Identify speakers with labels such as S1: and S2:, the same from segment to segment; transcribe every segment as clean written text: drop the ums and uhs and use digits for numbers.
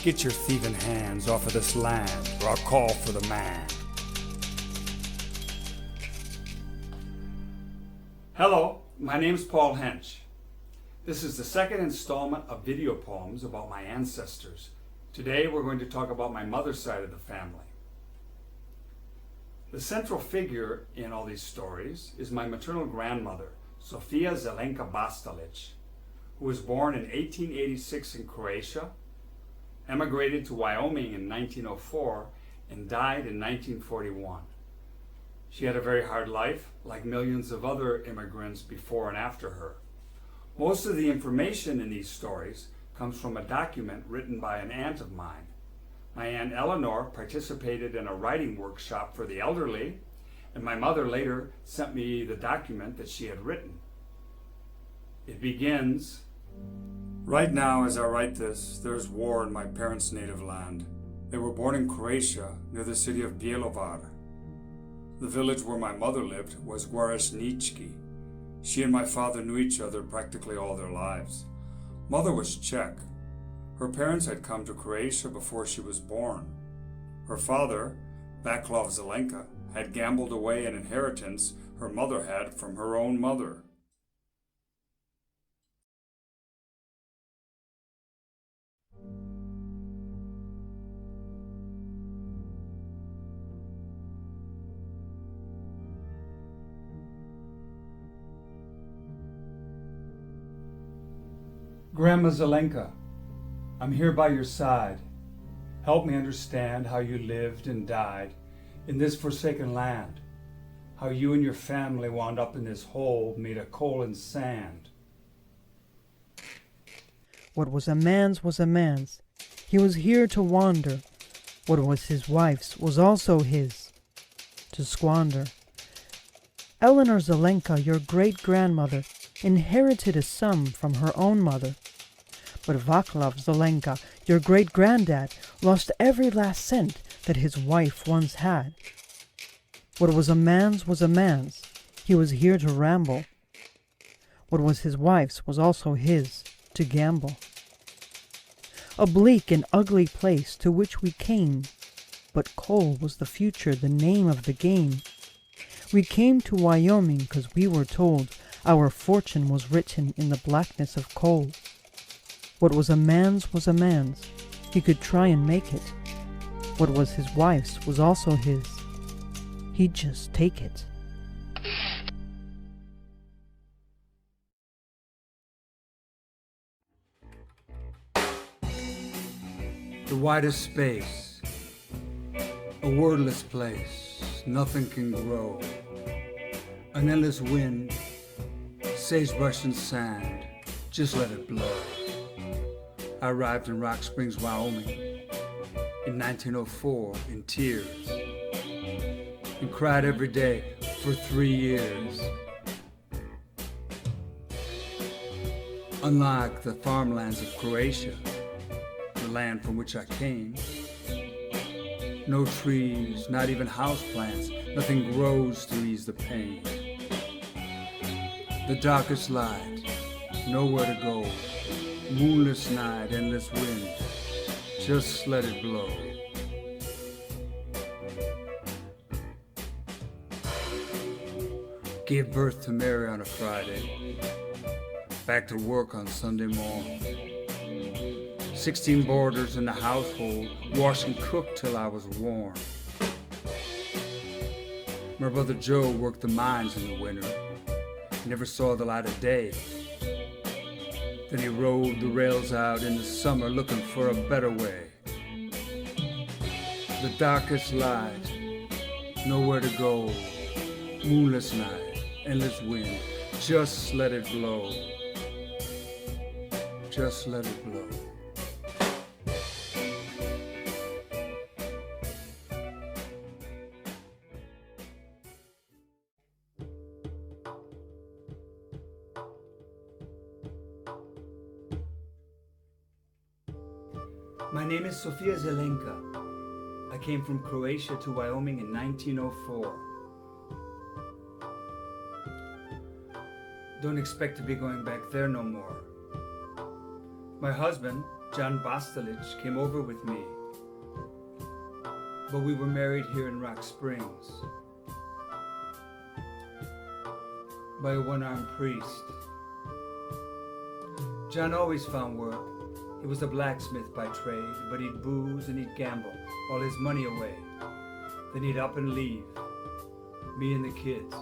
S1: Get your thieving hands off of this land, or I'll call for the man. Hello, my name's Paul Hench. This is the second installment of video poems about my ancestors. Today we're going to talk about my mother's side of the family. The central figure in all these stories is my maternal grandmother, Sofia Zelenka Bastalic, who was born in 1886 in Croatia, emigrated to Wyoming in 1904, and died in 1941. She had a very hard life, like millions of other immigrants before and after her. Most of the information in these stories comes from a document written by an aunt of mine. My Aunt Eleanor participated in a writing workshop for the elderly, and my mother later sent me the document that she had written. It begins, "Right now, as I write this, there is war in my parents' native land. They were born in Croatia, near the city of Bjelovar. The village where my mother lived was Gwarešnički. She and my father knew each other practically all their lives. Mother was Czech. Her parents had come to Croatia before she was born. Her father, Vaclav Zelenka, had gambled away an inheritance her mother had from her own mother. Grandma Zelenka, I'm here by your side. Help me understand how you lived and died in this forsaken land, how you and your family wound up in this hole made of coal and sand.
S2: What was a man's was a man's. He was here to wander. What was his wife's was also his, to squander. Eleanor Zelenka, your great-grandmother, inherited a sum from her own mother. But Vaclav Zelenka, your great-granddad, lost every last cent that his wife once had. What was a man's was a man's. He was here to ramble. What was his wife's was also his, to gamble. A bleak and ugly place to which we came, but coal was the future, the name of the game. We came to Wyoming 'cause we were told our fortune was written in the blackness of coal. What was a man's was a man's. He could try and make it. What was his wife's was also his. He'd just take it.
S1: The widest space, a wordless place, nothing can grow. An endless wind, sagebrush and sand, just let it blow. I arrived in Rock Springs, Wyoming in 1904 in tears and cried every day for 3 years. Unlike the farmlands of Croatia, the land from which I came, no trees, not even houseplants, nothing grows to ease the pain. The darkest light, nowhere to go, moonless night, endless wind, just let it blow. Gave birth to Mary on a Friday, back to work on Sunday morning. 16 boarders in the household, wash and cook till I was warm. My brother Joe worked the mines in the winter, never saw the light of day. Then he rode the rails out in the summer looking for a better way. The darkest light, nowhere to go, moonless night, endless wind, just let it blow. Just let it blow. My name is Sofia Zelenka. I came from Croatia to Wyoming in 1904. Don't expect to be going back there no more. My husband, Jan Bastalic came over with me, but we were married here in Rock Springs by a one-armed priest. John always found work. He was a blacksmith by trade, but he'd booze and he'd gamble all his money away. Then he'd up and leave, me and the kids,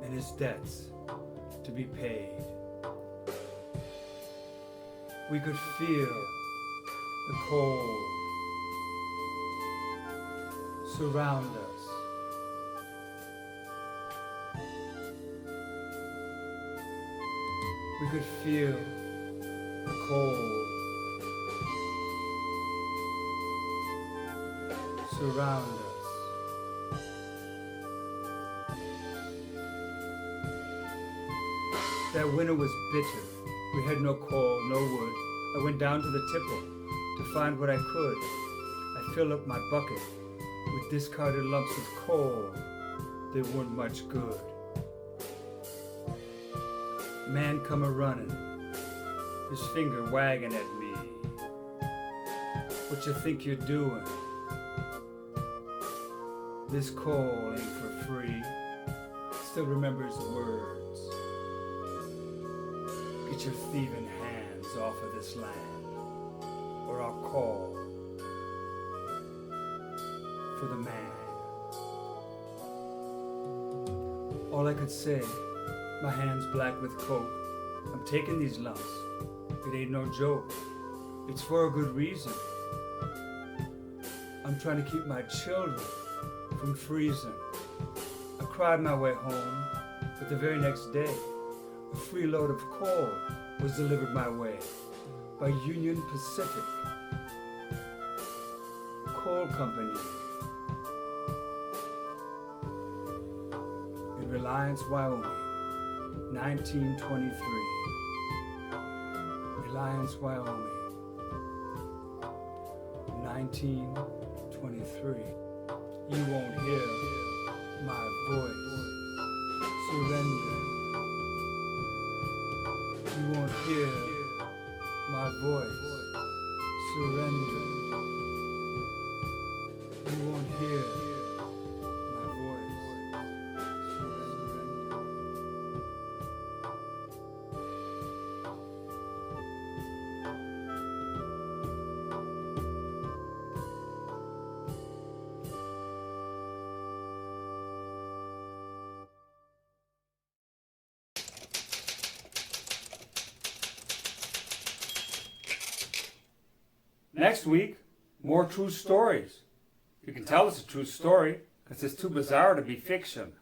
S1: and his debts to be paid. We could feel the cold surround us. We could feel the cold surround us. That winter was bitter. We had no coal, no wood. I went down to the tipple to find what I could. I filled up my bucket with discarded lumps of coal. They weren't much good. Man come a-running, his finger wagging at me. What you think you're doing? This coal ain't for free. Still remember his words. Get your thieving hands off of this land, or I'll call for the man. All I could say, my hands black with coke. I'm taking these lumps. It ain't no joke. It's for a good reason. I'm trying to keep my children from freezing. I cried my way home, but the very next day, a free load of coal was delivered my way by Union Pacific Coal Company in Reliance, Wyoming, 1923. Reliance, Wyoming, 1923. You won't hear my voice. Surrender. You won't hear my voice. Surrender. You won't hear my voice. Surrender. Next week, more true stories. You can tell it's a true story because it's too bizarre to be fiction.